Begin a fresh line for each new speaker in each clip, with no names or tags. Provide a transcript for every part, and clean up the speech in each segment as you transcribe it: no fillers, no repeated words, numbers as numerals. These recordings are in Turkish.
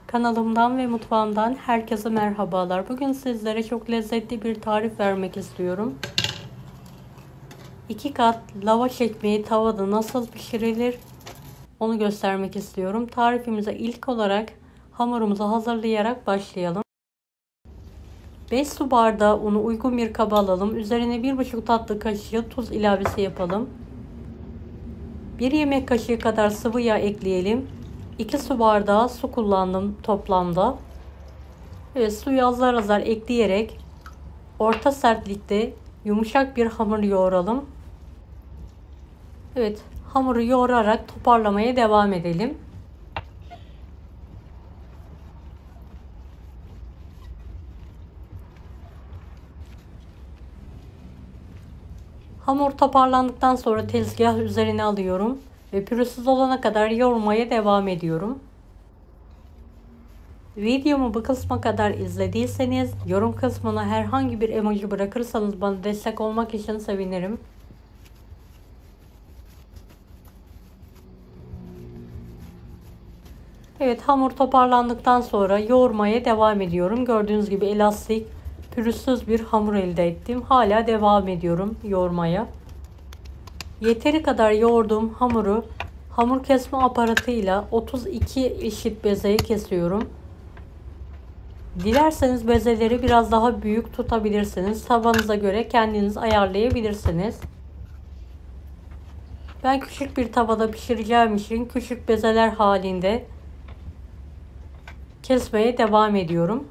Kanalımdan ve mutfağımdan herkese merhabalar. Bugün sizlere çok lezzetli bir tarif vermek istiyorum. 2 kat lavaş ekmeği tavada nasıl pişirilir onu göstermek istiyorum. Tarifimize ilk olarak hamurumuzu hazırlayarak başlayalım. 5 su bardağı unu uygun bir kaba alalım. Üzerine 1,5 tatlı kaşığı tuz ilavesi yapalım. 1 yemek kaşığı kadar sıvı yağ ekleyelim. 2 su bardağı su kullandım toplamda. Evet, suyu azar azar ekleyerek orta sertlikte yumuşak bir hamur yoğuralım. Evet, hamuru yoğurarak toparlamaya devam edelim. Hamur toparlandıktan sonra tezgah üzerine alıyorum ve pürüzsüz olana kadar yoğurmaya devam ediyorum. Videomu bu kısma kadar izlediyseniz yorum kısmına herhangi bir emoji bırakırsanız bana destek olmak için sevinirim. Evet, hamur toparlandıktan sonra yoğurmaya devam ediyorum. Gördüğünüz gibi elastik, pürüzsüz bir hamur elde ettim. Hala devam ediyorum yoğurmaya. Yeteri kadar yoğurduğum hamuru hamur kesme aparatıyla 32 eşit bezeye kesiyorum. Dilerseniz bezeleri biraz daha büyük tutabilirsiniz. Tavanıza göre kendiniz ayarlayabilirsiniz. Ben küçük bir tavada pişireceğim için küçük bezeler halinde kesmeye devam ediyorum.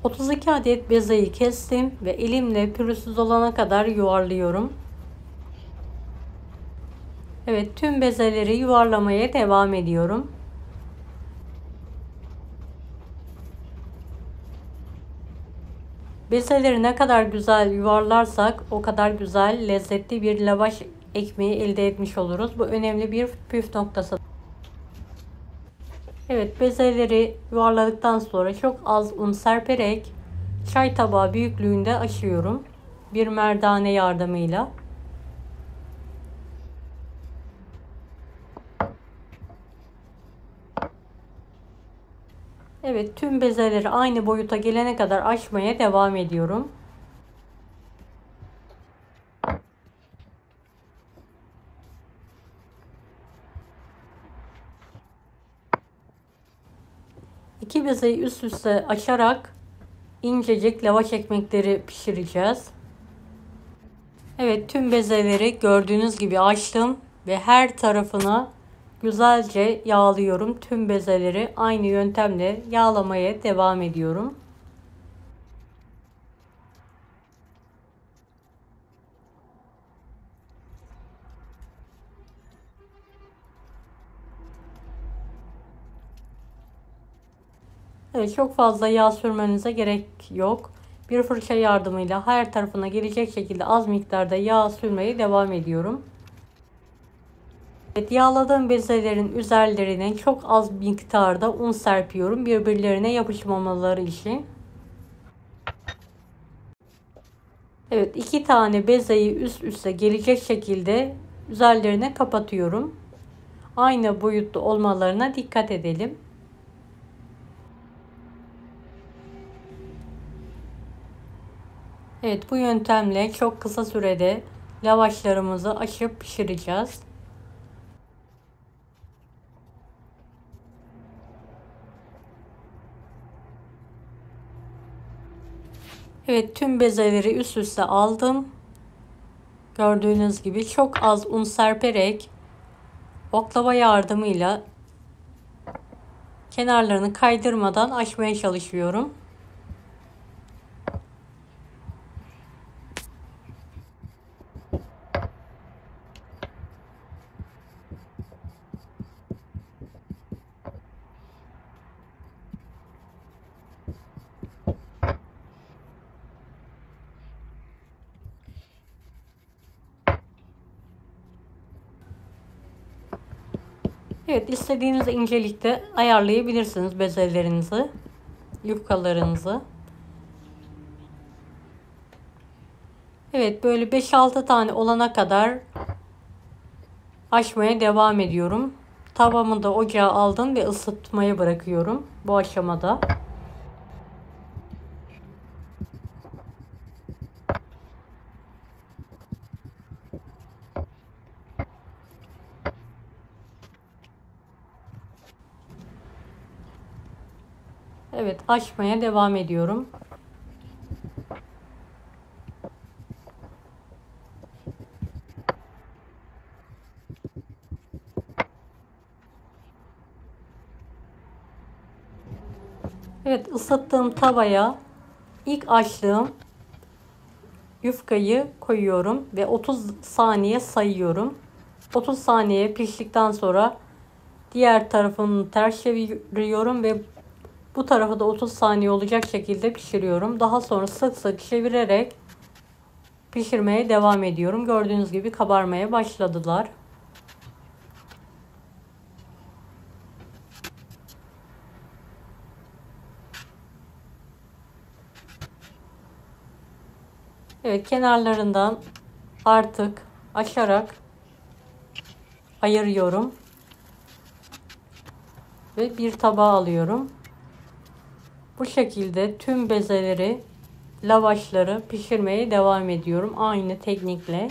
...32 adet bezeyi kestim ve elimle pürüzsüz olana kadar yuvarlıyorum. Evet, tüm bezeleri yuvarlamaya devam ediyorum. Bezeleri ne kadar güzel yuvarlarsak o kadar güzel, lezzetli bir lavaş ekmeği elde etmiş oluruz. Bu önemli bir püf noktası. Evet, bezeleri yuvarladıktan sonra çok az un serperek çay tabağı büyüklüğünde açıyorum. Bir merdane yardımıyla. Evet, tüm bezeleri aynı boyuta gelene kadar açmaya devam ediyorum. İki bezeyi üst üste açarak incecik lavaş ekmekleri pişireceğiz. Evet, tüm bezeleri gördüğünüz gibi açtım ve her tarafına güzelce yağlıyorum. Tüm bezeleri aynı yöntemle yağlamaya devam ediyorum. Evet, çok fazla yağ sürmenize gerek yok. Bir fırça yardımıyla her tarafına gelecek şekilde az miktarda yağ sürmeye devam ediyorum. Evet, yağladığım bezelerin üzerlerine çok az miktarda un serpiyorum birbirlerine yapışmamaları için. Evet, 2 tane bezeyi üst üste gelecek şekilde üzerlerine kapatıyorum. Aynı boyutta olmalarına dikkat edelim. Evet, bu yöntemle çok kısa sürede lavaşlarımızı açıp pişireceğiz. Evet, tüm bezeleri üst üste aldım. Gördüğünüz gibi çok az un serperek oklava yardımıyla kenarlarını kaydırmadan açmaya çalışıyorum. Evet, istediğiniz incelikte ayarlayabilirsiniz bezelerinizi. yufkalarınızı. Evet, böyle 5-6 tane olana kadar açmaya devam ediyorum. Tavamı da ocağa aldım ve ısıtmaya bırakıyorum bu aşamada. Evet, açmaya devam ediyorum. Evet, ısıttığım tavaya ilk açtığım yufkayı koyuyorum ve 30 saniye sayıyorum. 30 saniye piştikten sonra diğer tarafını ters çeviriyorum ve bu tarafı da 30 saniye olacak şekilde pişiriyorum. Daha sonra sık sık çevirerek pişirmeye devam ediyorum. Gördüğünüz gibi kabarmaya başladılar. Evet, kenarlarından artık açarak ayırıyorum ve bir tabağa alıyorum. Bu şekilde tüm bezeleri, lavaşları pişirmeye devam ediyorum aynı teknikle.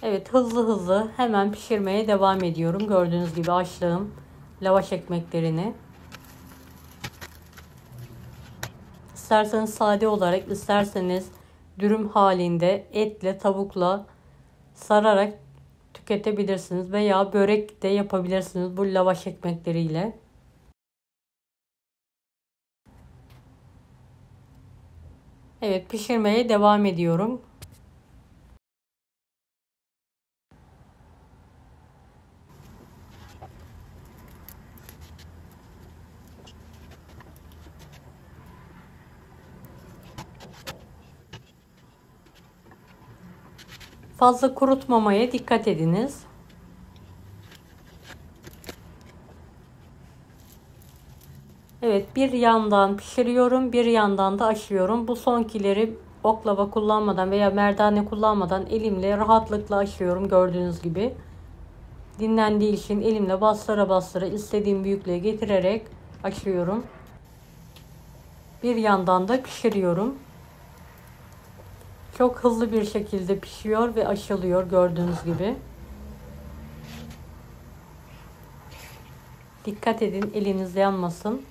Evet, hızlı hızlı hemen pişirmeye devam ediyorum. Gördüğünüz gibi açtığım lavaş ekmeklerini. İsterseniz sade olarak, isterseniz dürüm halinde etle, tavukla sararak tüketebilirsiniz veya börek de yapabilirsiniz bu lavaş ekmekleriyle. Evet, pişirmeye devam ediyorum. Fazla kurutmamaya dikkat ediniz. Evet, bir yandan pişiriyorum, bir yandan da açıyorum. Bu sonkileri oklava kullanmadan veya merdane kullanmadan elimle rahatlıkla açıyorum gördüğünüz gibi. Dinlendiği için elimle bastıra bastıra istediğim büyüklüğe getirerek açıyorum. Bir yandan da pişiriyorum. Çok hızlı bir şekilde pişiyor ve açılıyor gördüğünüz gibi. Dikkat edin, eliniz yanmasın.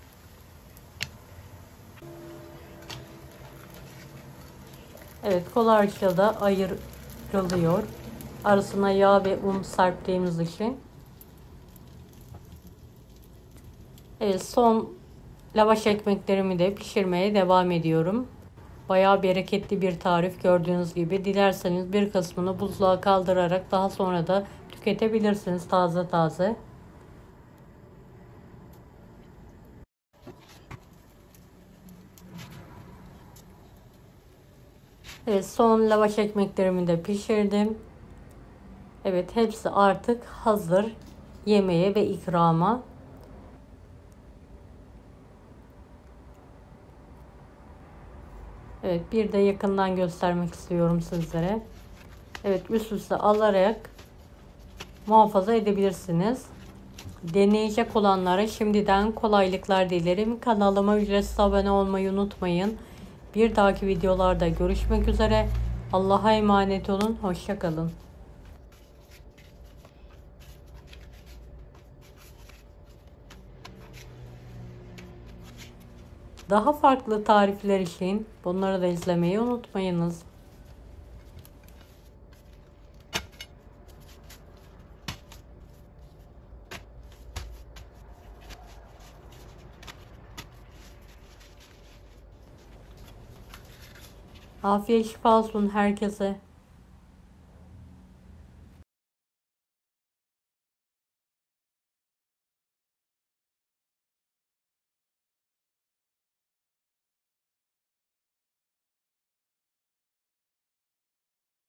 Evet, kolayca da ayrılıyor. Arasına yağ ve un serptiğimiz için. Evet, son lavaş ekmeklerimi de pişirmeye devam ediyorum. Bayağı bereketli bir tarif gördüğünüz gibi. Dilerseniz bir kısmını buzluğa kaldırarak daha sonra da tüketebilirsiniz taze taze. Evet, son lavaş ekmeklerimi de pişirdim. Evet, hepsi artık hazır yemeğe ve ikrama. Evet, bir de yakından göstermek istiyorum sizlere. Evet, üst üste alarak muhafaza edebilirsiniz. Deneyecek olanlara şimdiden kolaylıklar dilerim. Kanalıma ücretsiz abone olmayı unutmayın. Bir dahaki videolarda görüşmek üzere. Allah'a emanet olun. Hoşça kalın. Daha farklı tarifler için bunları da izlemeyi unutmayınız. Afiyet şifa olsun herkese.